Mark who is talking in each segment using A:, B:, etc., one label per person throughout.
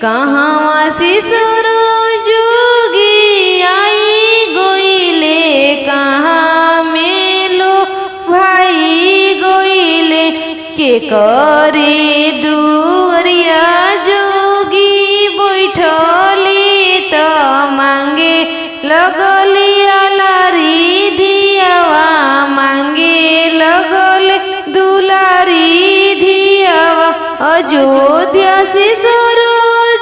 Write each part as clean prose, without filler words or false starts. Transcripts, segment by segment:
A: कहाँ शिशुर जोगी आई गोइले कहाँ मेलो भाई गोइले के करे दुरिया जोगी बैठली तो मांगे लगलिया लारी धियावा मांगे लगल दुलारी धियावा अयोध्या शिशुर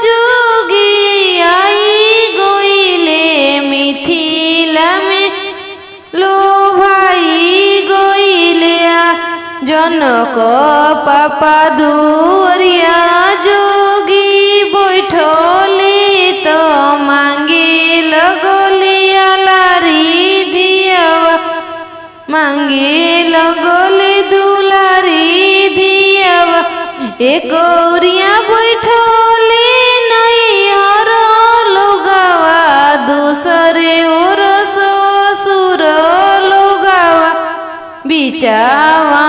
A: जोगी आई गोइले मिथिला में लो भाई गोइले जनक पापा दुरिया जोगी बैठले तो मांगे लगलिया लारी धियावा मांगे लगले दुलारी धियावा एक औरिया बैठले नैहर लोगावा दूसरे ओर ससुर लोगावा बिचावा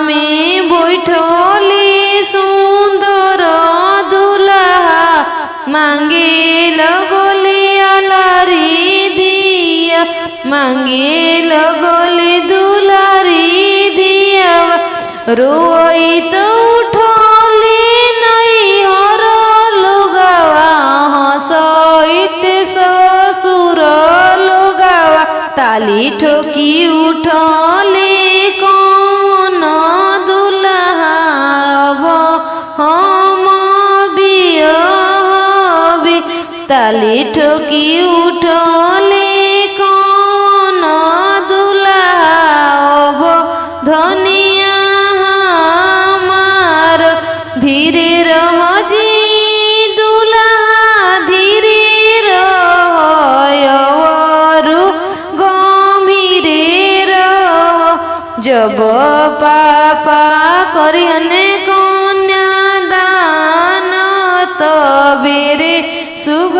A: में बैठले सुंदर दुल्हा मांगे लगलिया लारी धिया मांगे लगले दुलारी धियावा रोई तो उठले नैहर लोगावा हंसैते ससुर लोगावा ताली ठोकी उठले कौन दुल्हा अब हम बियाहबे ताली ठोकी उठले कौन दुल्हा अब धनिया हमार धीरे रह जी दुल्हा धीरे रहयरू गंभीरे रह जब पापा करिहने कन्या दान तबेरे शुभ